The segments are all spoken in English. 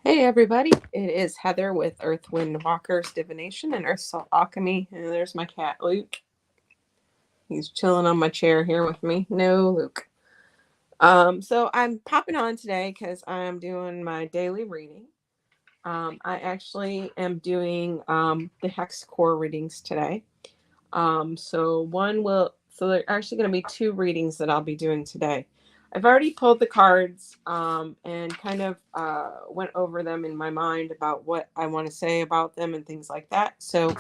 Hey everybody, it is Heather with Earth Wind Walkers Divination and Earth Salt Alchemy. And there's my cat, Luke. He's chilling on my chair here with me. No, Luke. So I'm popping on today because I'm doing my daily reading. I actually am doing the Hex Core readings today. So there are actually going to be two readings that I'll be doing today. I've already pulled the cards and kind of went over them in my mind about what I want to say about them and things like that. So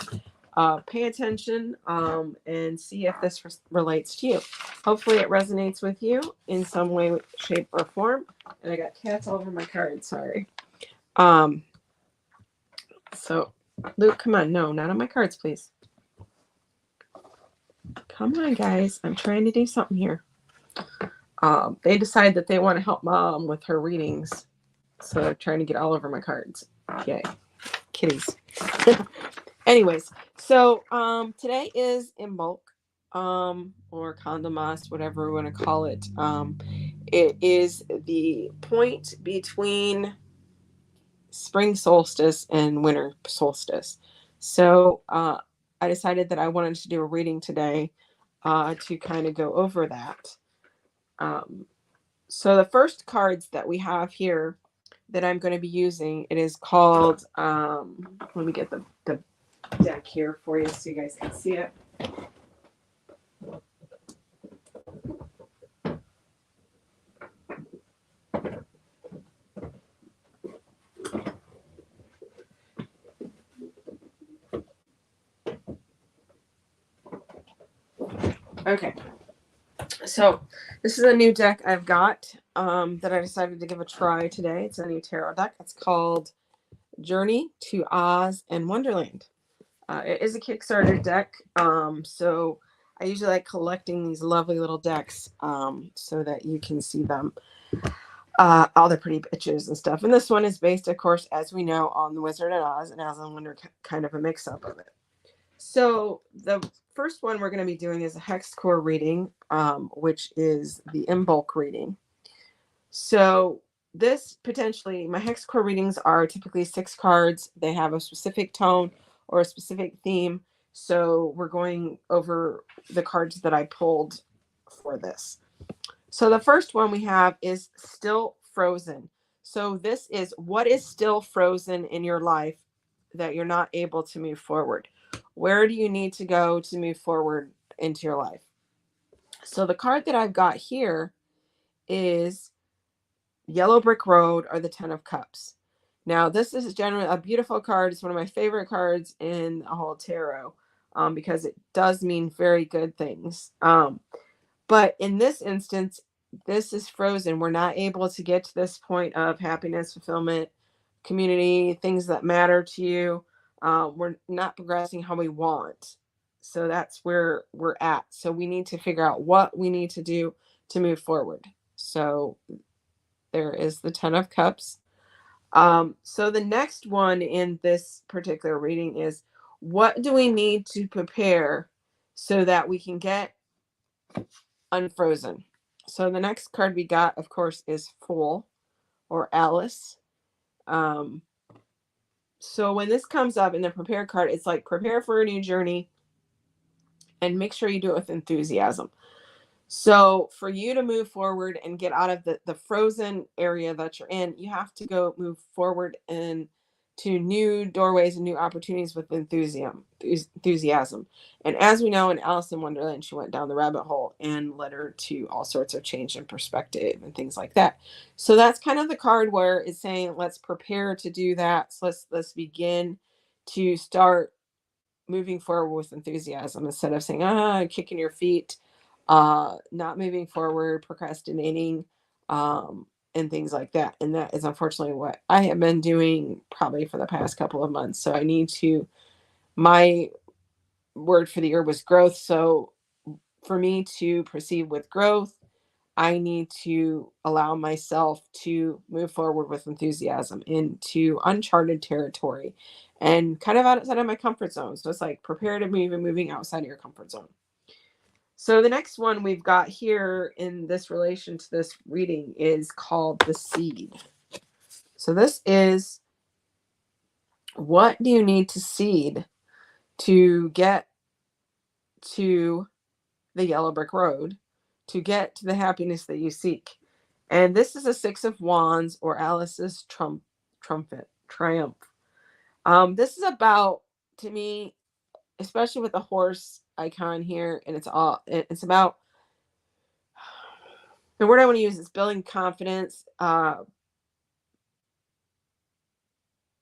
pay attention and see if this relates to you. Hopefully it resonates with you in some way, shape, or form. And I got cats all over my cards. Sorry. Um, so Luke, come on. No, not on my cards, please. Come on, guys. I'm trying to do something here. They decide that they want to help mom with her readings. So they're trying to get all over my cards. Yay. Kitties. Anyways, so today is Imbolc, or Condomas, whatever we want to call it. It is the point between spring solstice and winter solstice. So I decided that I wanted to do a reading today to kind of go over that. So the first cards that we have here that I'm going to be using, it is called, let me get the deck here for you so you guys can see it. Okay. So this is a new deck I've got that I decided to give a try today. It's a new tarot deck. It's called Journey to Oz and Wonderland. It is a Kickstarter deck. So I usually like collecting these lovely little decks so that you can see them. All the pretty bitches and stuff. And this one is based, of course, as we know, on The Wizard of Oz and Aslan Wonder, kind of a mix-up of it. So the first one we're going to be doing is a Hex Core reading, which is the Imbolc reading. So this potentially, my Hex Core readings are typically 6 cards. They have a specific tone or a specific theme. So we're going over the cards that I pulled for this. So the first one we have is Still Frozen. So this is what is still frozen in your life that you're not able to move forward. Where do you need to go to move forward into your life? So the card that I've got here is Yellow Brick Road or the Ten of Cups. Now, this is generally a beautiful card. It's one of my favorite cards in the whole tarot because it does mean very good things. But in this instance, this is frozen. We're not able to get to this point of happiness, fulfillment, community, things that matter to you. We're not progressing how we want. So that's where we're at. So we need to figure out what we need to do to move forward. So there is the Ten of Cups. So the next one in this particular reading is, what do we need to prepare so that we can get unfrozen? So the next card we got, of course, is Fool or Alice. So when this comes up in the prepare card, it's like prepare for a new journey and make sure you do it with enthusiasm. So for you to move forward and get out of the frozen area that you're in, you have to go move forward and to new doorways and new opportunities with enthusiasm. And as we know, in Alice in Wonderland, she went down the rabbit hole and led her to all sorts of change in perspective and things like that. So that's kind of the card where it's saying, let's prepare to do that. So let's begin to start moving forward with enthusiasm instead of saying, kicking your feet, not moving forward, procrastinating, and things like that. And that is unfortunately what I have been doing probably for the past couple of months. So I need to, my word for the year was growth. So for me to proceed with growth, I need to allow myself to move forward with enthusiasm into uncharted territory and kind of outside of my comfort zone. So it's like prepare to move and moving outside of your comfort zone. So the next one we've got here in this relation to this reading is called The Seed. So So this is, what do you need to seed to get to the yellow brick road, to get to the happiness that you seek? And this is a Six of Wands, or Alice's triumph. This is about, to me, especially with the horse icon here, and it's about, the word I want to use is building confidence,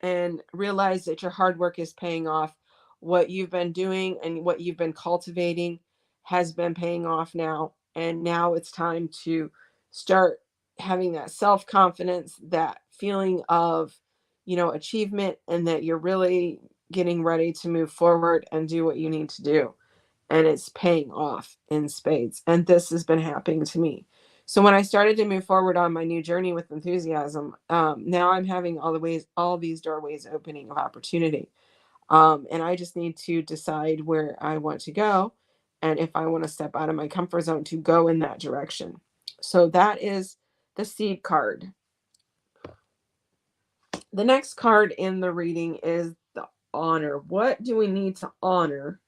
and realize that your hard work is paying off. What you've been doing and what you've been cultivating has been paying off now. And now it's time to start having that self confidence, that feeling of, achievement, and that you're really getting ready to move forward and do what you need to do. And it's paying off in spades. And this has been happening to me. So when I started to move forward on my new journey with enthusiasm, now I'm having all these doorways opening of opportunity. And I just need to decide where I want to go, and if I want to step out of my comfort zone to go in that direction. So that is the seed card. The next card in the reading is the honor. What do we need to honor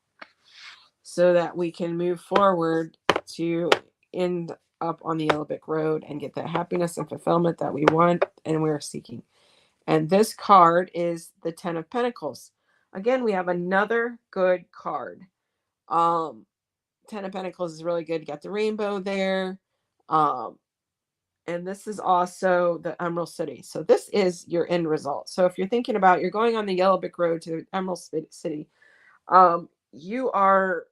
so that we can move forward to end up on the yellow brick road and get the happiness and fulfillment that we want and we're seeking? And this card is the Ten of Pentacles. Again, we have another good card. Ten of Pentacles is really good. You got the rainbow there. And this is also the Emerald City. So this is your end result. So if you're thinking about, you're going on the yellow brick road to Emerald City, you are,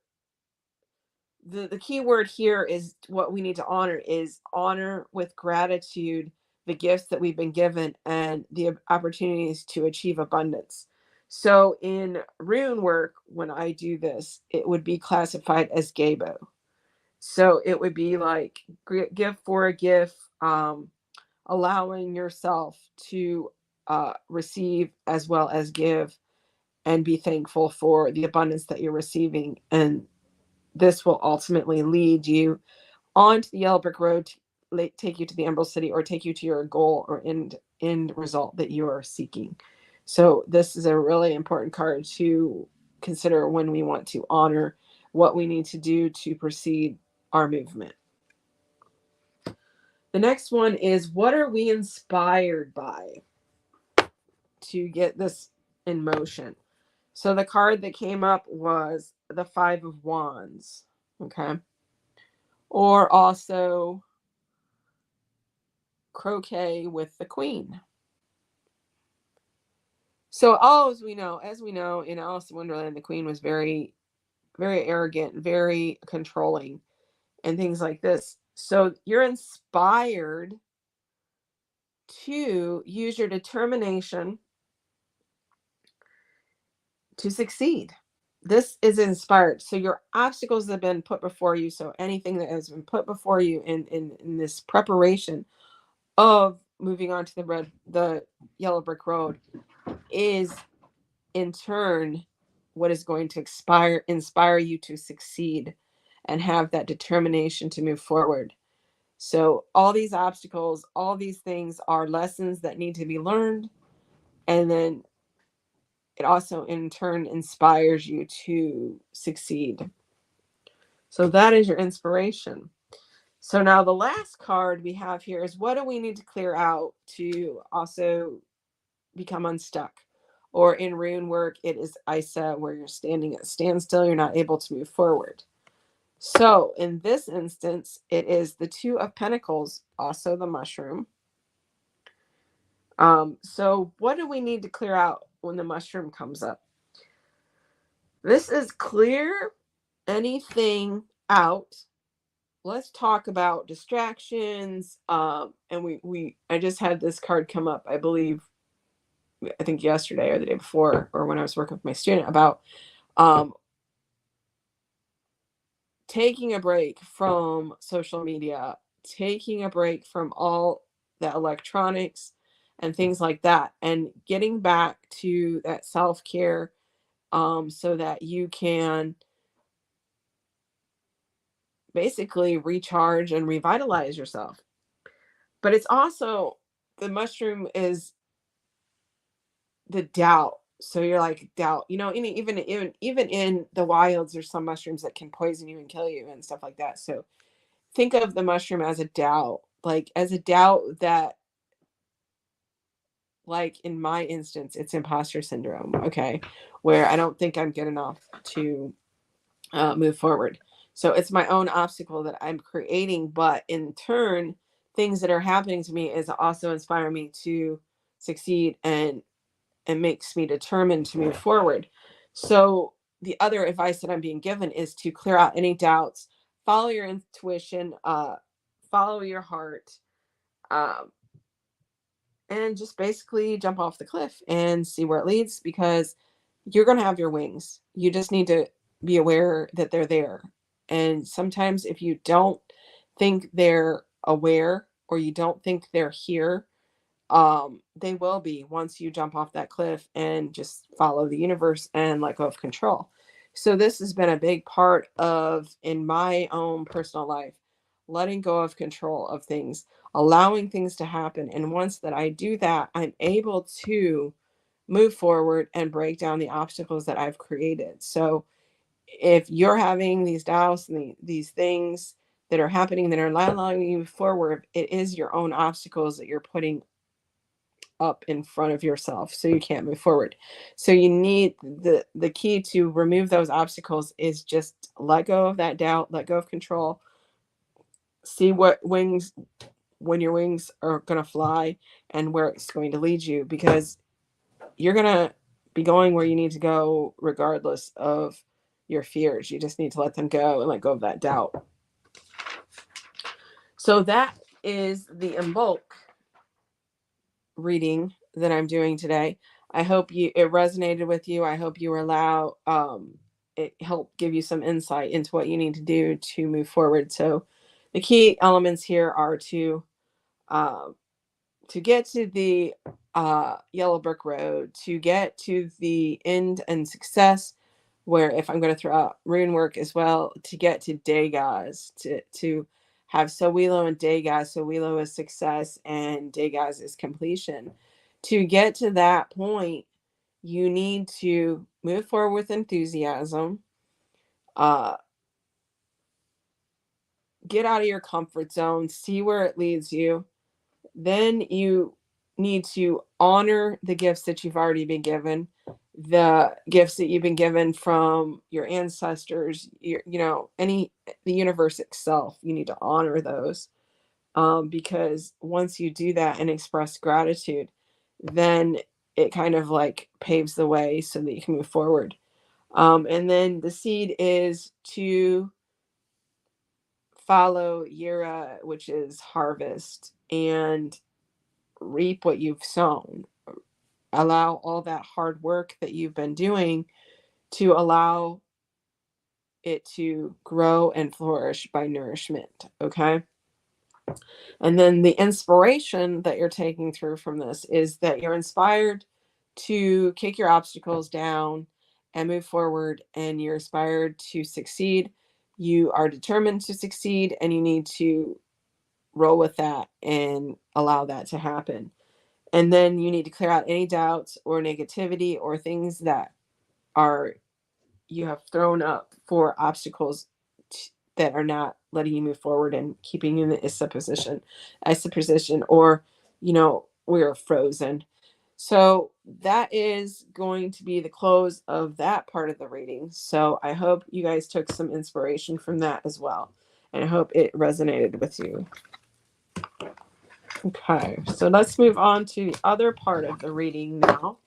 the key word here is, what we need to honor is honor with gratitude the gifts that we've been given and the opportunities to achieve abundance. So in rune work, when I do this, it would be classified as Gabo. So it would be like give for a gift, allowing yourself to receive as well as give, and be thankful for the abundance that you're receiving. And this will ultimately lead you onto the yellow brick road, to take you to the Emerald City, or take you to your goal or end result that you are seeking. So this is a really important card to consider when we want to honor what we need to do to proceed our movement. The next one is, what are we inspired by to get this in motion? So the card that came up was the Five of Wands. Okay. Or also croquet with the Queen. So as we know, in Alice in Wonderland, the Queen was very, very arrogant, very controlling, and things like this. So you're inspired to use your determination to succeed. This is inspired. So your obstacles have been put before you. So anything that has been put before you in this preparation of moving on to the yellow brick road is in turn what is going to inspire you to succeed and have that determination to move forward. So all these obstacles, all these things are lessons that need to be learned, and then it also in turn inspires you to succeed. So that is your inspiration. So now the last card we have here is, what do we need to clear out to also become unstuck? Or in rune work, it is Isa, where you're standing at standstill, you're not able to move forward. So in this instance, it is the Two of Pentacles, also the mushroom. So what do we need to clear out when the mushroom comes up? This is clear anything out. Let's talk about distractions. And I just had this card come up, I believe, I think yesterday or the day before, or when I was working with my student, about taking a break from social media, taking a break from all the electronics and things like that, and getting back to that self-care, so that you can basically recharge and revitalize yourself. But it's also, the mushroom is the doubt. So you're like doubt, even in the wilds, there's some mushrooms that can poison you and kill you and stuff like that. So think of the mushroom as a doubt, like as a doubt that, like in my instance, it's imposter syndrome. Okay. Where I don't think I'm good enough to move forward. So it's my own obstacle that I'm creating, but in turn, things that are happening to me is also inspire me to succeed and makes me determined to move forward. So the other advice that I'm being given is to clear out any doubts, follow your intuition, follow your heart, um, and just basically jump off the cliff and see where it leads, because you're going to have your wings. You just need to be aware that they're there. And sometimes if you don't think they're aware, or you don't think they're here, they will be once you jump off that cliff and just follow the universe and let go of control. So this has been a big part of in my own personal life, letting go of control of things, allowing things to happen. And once that I do that, I'm able to move forward and break down the obstacles that I've created. So if you're having these doubts and these things that are happening that are not allowing you forward, it is your own obstacles that you're putting up in front of yourself, so you can't move forward. So you need the key to remove those obstacles is just let go of that doubt, let go of control, see what wings, when your wings are going to fly and where it's going to lead you, because you're going to be going where you need to go regardless of your fears. You just need to let them go and let go of that doubt. So that is the Imbolc reading that I'm doing today. I hope it resonated with you. I hope you allow it helped give you some insight into what you need to do to move forward. So the key elements here are to get to the yellow brick road, to get to the end and success, where if I'm going to throw out rune work as well, to get to Dagaz, to have Sowilo and Dagaz. Sowilo is success and Dagaz is completion. To get to that point, you need to move forward with enthusiasm, uh, get out of your comfort zone, see where it leads you. Then you need to honor the gifts that you've already been given, the gifts that you've been given from your ancestors, the universe itself. You need to honor those, because once you do that and express gratitude, then it kind of like paves the way so that you can move forward. And then the seed is to follow Yira, which is harvest, and reap what you've sown. Allow all that hard work that you've been doing to allow it to grow and flourish by nourishment. Okay. And then the inspiration that you're taking through from this is that you're inspired to kick your obstacles down and move forward, and you're inspired to succeed. You are determined to succeed, and you need to roll with that and allow that to happen. And then you need to clear out any doubts or negativity or things that are you have thrown up for obstacles that are not letting you move forward and keeping you in the ISA position, or we're frozen. So that is going to be the close of that part of the reading. So I hope you guys took some inspiration from that as well, and I hope it resonated with you. Okay, so let's move on to the other part of the reading now,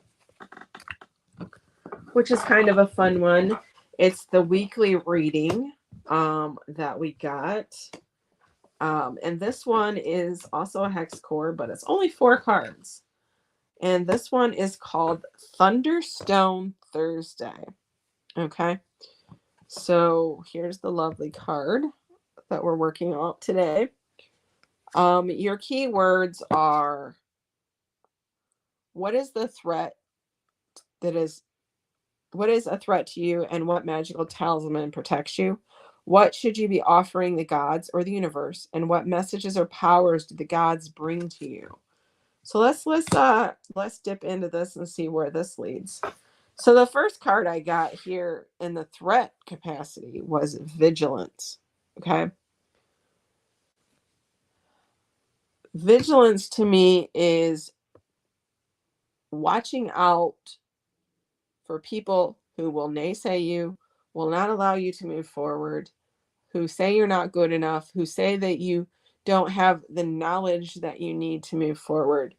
which is kind of a fun one. It's the weekly reading that we got. And this one is also a hex core, but it's only 4 cards. And this one is called Thunderstone Thursday. Okay, so here's the lovely card that we're working on today. Your keywords are: what is the threat what is a threat to you, and what magical talisman protects you? What should you be offering the gods or the universe, and what messages or powers do the gods bring to you? So let's dip into this and see where this leads. So the first card I got here in the threat capacity was vigilance. Okay. Vigilance to me is watching out for people who will naysay you, will not allow you to move forward, who say you're not good enough, who say that you don't have the knowledge that you need to move forward.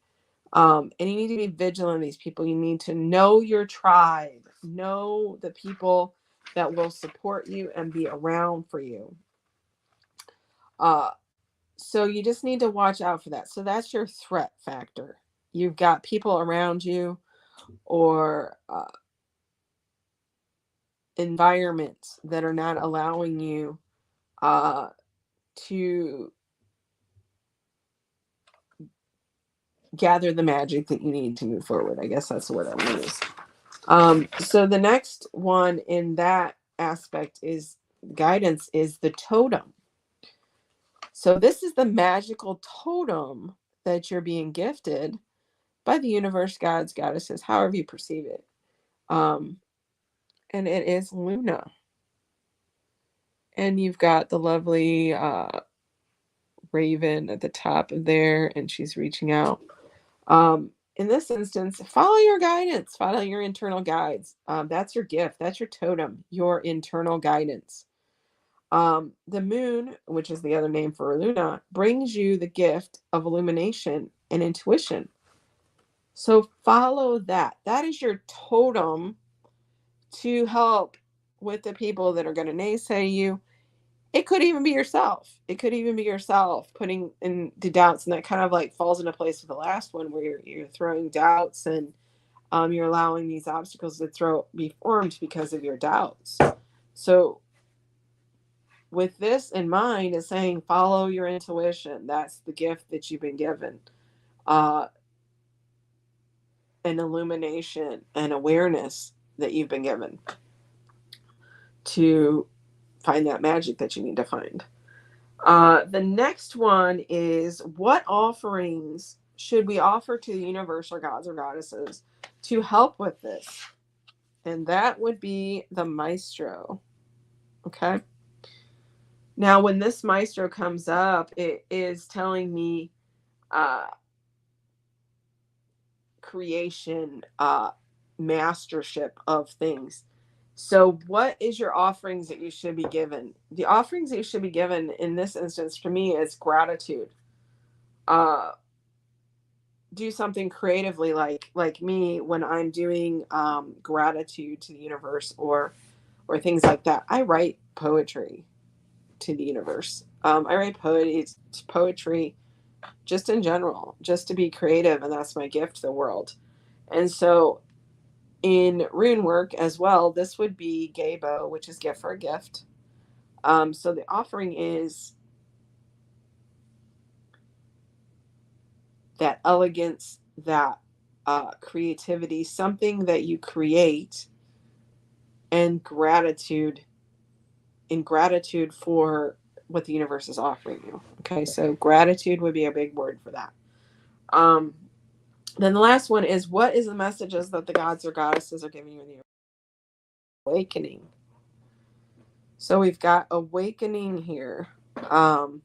And you need to be vigilant of these people. You need to know your tribe, know the people that will support you and be around for you. So you just need to watch out for that. So that's your threat factor. You've got people around you or environments that are not allowing you to gather the magic that you need to move forward. I guess that's the word I want to use. So the next one in that aspect is guidance is the totem. So this is the magical totem that you're being gifted by the universe, gods, goddesses, however you perceive it. And it is Luna. And you've got the lovely raven at the top of there, and she's reaching out. In this instance, follow your guidance, follow your internal guides. That's your gift, that's your totem, your internal guidance. The moon, which is the other name for Luna, brings you the gift of illumination and intuition. So follow that. That is your totem to help with the people that are going to naysay you. It could even be yourself. It could even be yourself putting in the doubts, and that kind of like falls into place with the last one where you're throwing doubts and you're allowing these obstacles to be formed because of your doubts. So with this in mind is saying follow your intuition. That's the gift that you've been given. An illumination and awareness that you've been given to find that magic that you need to find. The next one is what offerings should we offer to the universe or gods or goddesses to help with this? And that would be the maestro. Okay. Now, when this maestro comes up, it is telling me creation, mastership of things. So what is your offerings that you should be given? The offerings that you should be given in this instance for me is gratitude. Do something creatively like me when I'm doing gratitude to the universe or things like that. I write poetry to the universe. I write poetry just in general, just to be creative, and that's my gift to the world. And so in rune work as well, this would be Gabo, which is gift for a gift. So the offering is that elegance, that creativity, something that you create, and gratitude for what the universe is offering you. Okay, so gratitude would be a big word for that. Then the last one is what is the messages that the gods or goddesses are giving you in the awakening? So we've got awakening here. And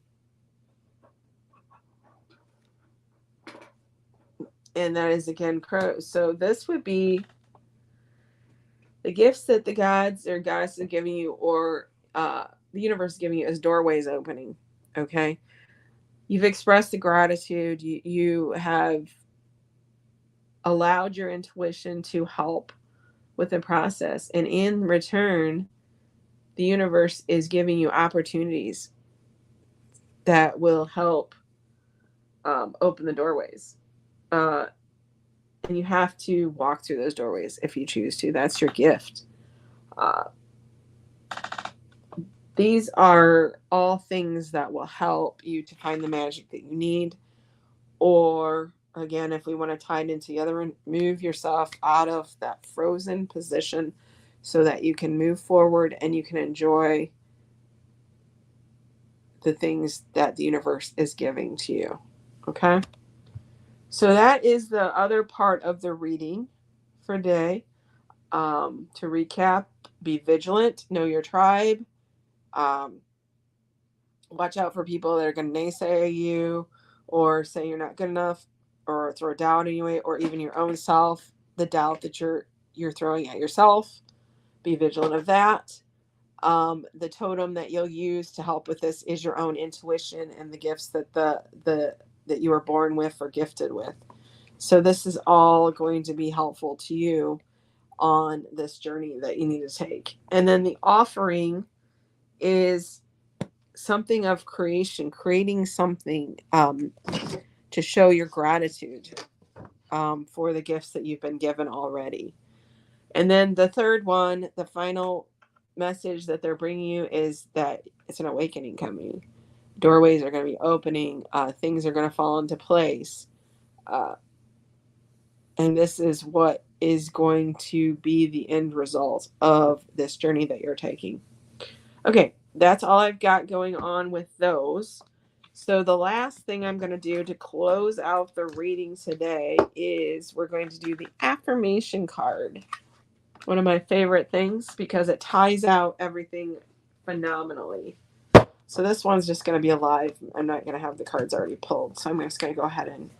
that is again crows. So this would be the gifts that the gods or goddesses are giving you, or the universe is giving you, as doorways opening. Okay, you've expressed the gratitude. You have allowed your intuition to help with the process, and in return, the universe is giving you opportunities that will help open the doorways. And you have to walk through those doorways if you choose to. That's your gift. These are all things that will help you to find the magic that you need. Or, again, if we want to tie it into the other one, move yourself out of that frozen position so that you can move forward and you can enjoy the things that the universe is giving to you. Okay? So that is the other part of the reading for today. To recap, be vigilant, know your tribe, um, watch out for people that are going to naysay you or say you're not good enough or throw doubt in you, or even your own self, the doubt that you're throwing at yourself. Be vigilant of that. The totem that you'll use to help with this is your own intuition and the gifts that that you were born with or gifted with. So this is all going to be helpful to you on this journey that you need to take. And then the offering is something of creation, creating something to show your gratitude for the gifts that you've been given already. And then the third one, the final message that they're bringing you is that it's an awakening coming. Doorways are going to be opening. Things are going to fall into place. Uh, and this is what is going to be the end result of this journey that you're taking. Okay, that's all I've got going on with those. So the last thing I'm going to do to close out the reading today is we're going to do the affirmation card. One of my favorite things because it ties out everything phenomenally. So this one's just going to be alive. I'm not going to have the cards already pulled. So I'm just going to go ahead and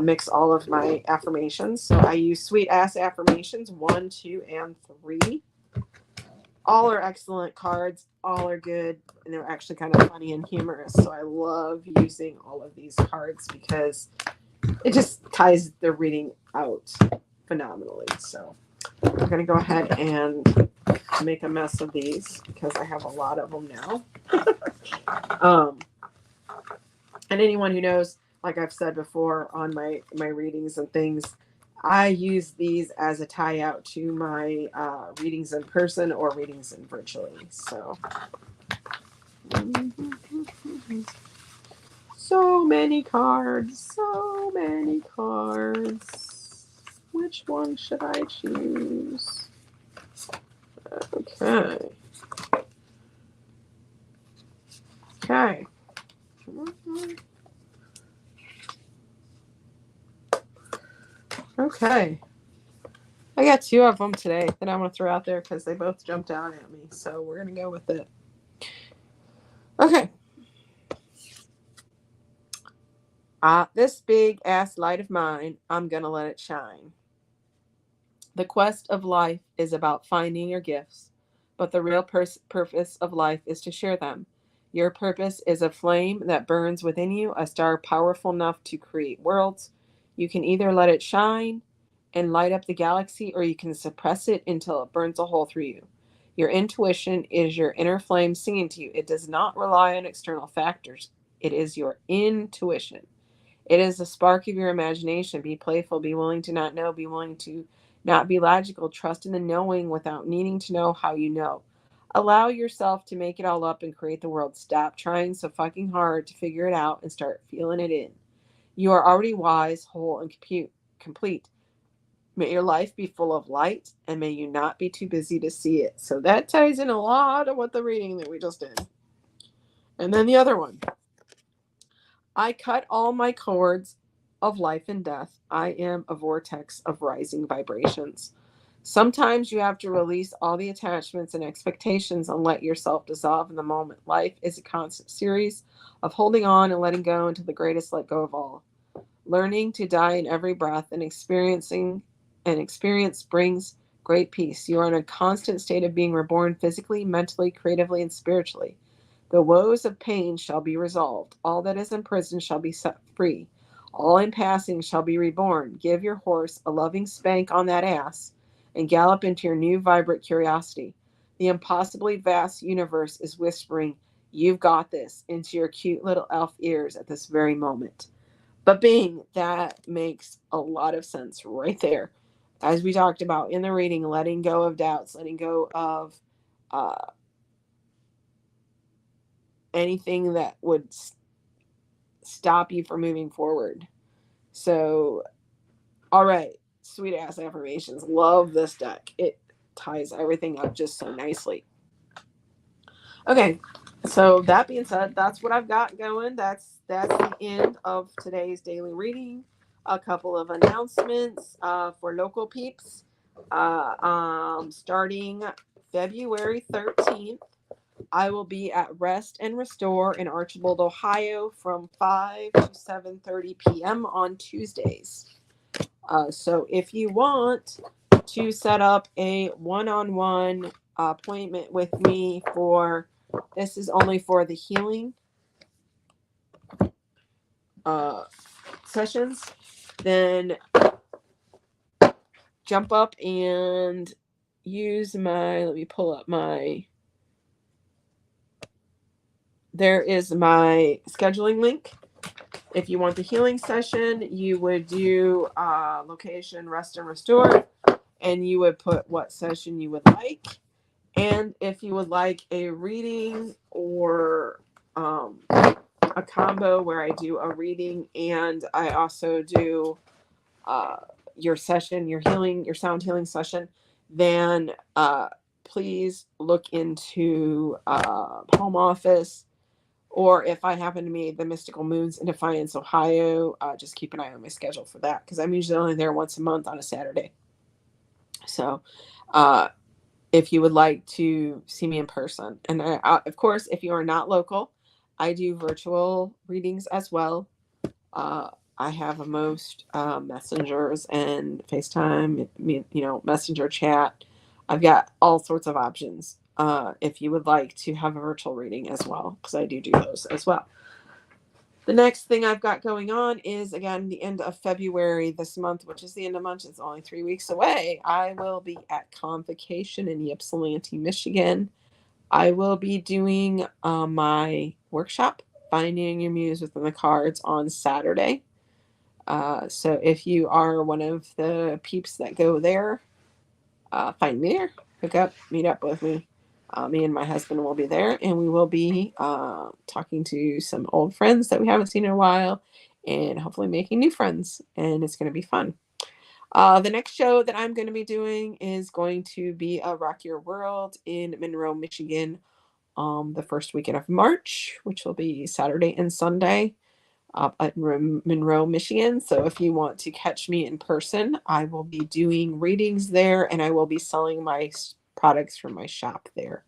mix all of my affirmations. So I use Sweet Ass Affirmations 1, 2, and 3. All are excellent cards. All are good. And they're actually kind of funny and humorous. So I love using all of these cards because it just ties the reading out phenomenally. So we're going to go ahead and make a mess of these because I have a lot of them now. And anyone who knows, like I've said before on my readings and things, I use these as a tie out to my readings in person or readings in virtually. So many cards, so many cards. Which one should I choose? Okay. Okay. Okay. I got 2 of them today that I'm going to throw out there because they both jumped out at me. So we're going to go with it. Okay. This big ass light of mine, I'm going to let it shine. The quest of life is about finding your gifts, but the real purpose of life is to share them. Your purpose is a flame that burns within you, a star powerful enough to create worlds. You can either let it shine and light up the galaxy, or you can suppress it until it burns a hole through you. Your intuition is your inner flame singing to you. It does not rely on external factors. It is your intuition. It is the spark of your imagination. Be playful. Be willing to not know. Be willing to not be logical. Trust in the knowing without needing to know how you know. Allow yourself to make it all up and create the world. Stop trying so fucking hard to figure it out and start feeling it in. You are already wise, whole, and complete. May your life be full of light, and may you not be too busy to see it. So that ties in a lot of what the reading that we just did. And then the other one. I cut all my cords of life and death. I am a vortex of rising vibrations. Sometimes you have to release all the attachments and expectations and let yourself dissolve in the moment. Life is a constant series of holding on and letting go until the greatest let go of all. Learning to die in every breath and experiencing an experience brings great peace. You are in a constant state of being reborn physically, mentally, creatively, and spiritually. The woes of pain shall be resolved. All that is in prison shall be set free. All in passing shall be reborn. Give your horse a loving spank on that ass and gallop into your new vibrant curiosity. The impossibly vast universe is whispering, "You've got this," into your cute little elf ears at this very moment. But Bing, that makes a lot of sense right there. As we talked about in the reading, letting go of doubts, letting go of anything that would stop you from moving forward. So, all right, Sweet Ass Affirmations. Love this deck. It ties everything up just so nicely. Okay, so that being said, that's what I've got going. That's the end of today's daily reading. a couple of announcements for local peeps. Starting February 13th, I will be at Rest and Restore in Archibald, Ohio from 5 to 7:30 p.m. on Tuesdays. So if you want to set up a one-on-one appointment with me this is only for the healing sessions, then jump up and use let me pull up there is my scheduling link. If you want the healing session, you would do location, Rest and Restore, and you would put what session you would like. And if you would like a reading or a combo where I do a reading and I also do your session, your healing, your sound healing session, then please look into home office. Or if I happen to be the Mystical Moons in Defiance, Ohio, just keep an eye on my schedule for that, because I'm usually only there once a month on a Saturday. So if you would like to see me in person, and of course, if you are not local, I do virtual readings as well. I have most messengers and FaceTime, messenger chat. I've got all sorts of options if you would like to have a virtual reading as well, because I do those as well. The next thing I've got going on is, again, the end of February this month, which is the end of month. It's only 3 weeks away. I will be at Convocation in Ypsilanti, Michigan. I will be doing my workshop, Finding Your Muse Within the Cards, on Saturday. So if you are one of the peeps that go there, find me there. Hook up, meet up with me. Me and my husband will be there, and we will be talking to some old friends that we haven't seen in a while, and hopefully making new friends, and it's going to be fun. The next show that I'm going to be doing is going to be a Rock Your World in Monroe, Michigan, the first weekend of March, which will be Saturday and Sunday at Monroe, Michigan. So if you want to catch me in person, I will be doing readings there, and I will be selling my products from my shop there.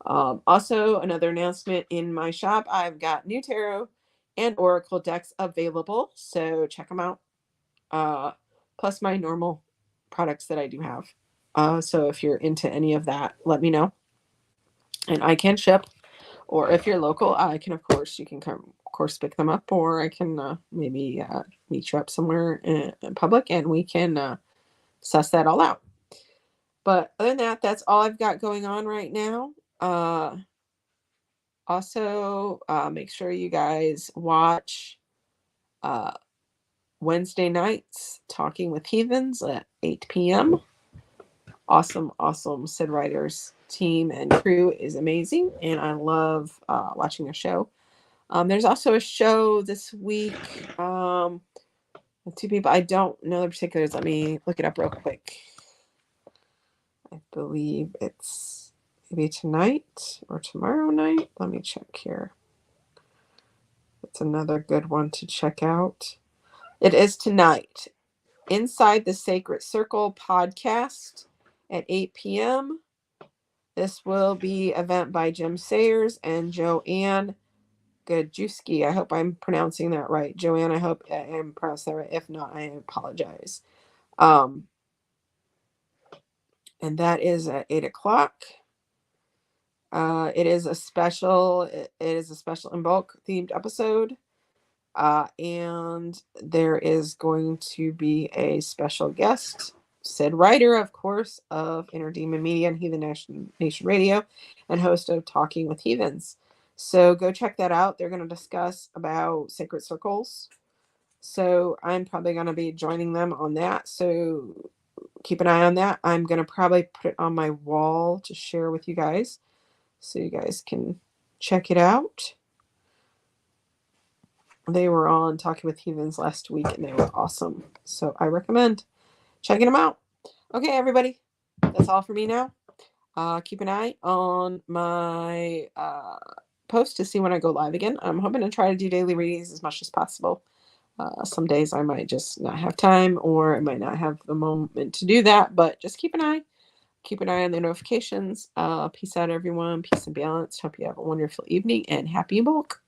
Also, another announcement, in my shop, I've got new tarot and oracle decks available, so check them out. Plus my normal products that I do have. So if you're into any of that, let me know, and I can ship. Or if you're local, I can, of course, you can come, of course, pick them up, or I can maybe meet you up somewhere in public, and we can suss that all out. But other than that, that's all I've got going on right now. Also, make sure you guys watch Wednesday nights, Talking with Heathens at 8 p.m. Awesome Sid Writers team and crew is amazing, and I love watching their show. There's also a show this week with two people. I don't know the particulars. Let me look it up real quick. I believe it's maybe tonight or tomorrow night. Let me check here. It's another good one to check out. It is tonight. Inside the Sacred Circle podcast at 8 p.m. This will be event by Jim Sayers and Joanne Gajewski. I hope I'm pronouncing that right. Joanne, I hope I am pronouncing that right. If not, I apologize. And that is at 8 o'clock. It is a special in bulk themed episode. And there is going to be a special guest, Sid Writer, of course, of Inner Demon Media and Heathen Nation Radio, and host of Talking with Heathens. So go check that out. They're going to discuss about sacred circles. So I'm probably going to be joining them on that. So keep an eye on that. I'm going to probably put it on my wall to share with you guys, so you guys can check it out. They were on Talking with Heathens last week, and they were awesome. So I recommend checking them out. Okay, everybody. That's all for me now. Keep an eye on my post to see when I go live again. I'm hoping to try to do daily readings as much as possible. Some days I might just not have time, or I might not have the moment to do that, but just keep an eye. Keep an eye on the notifications. Peace out, everyone. Peace and balance. Hope you have a wonderful evening and happy bulk.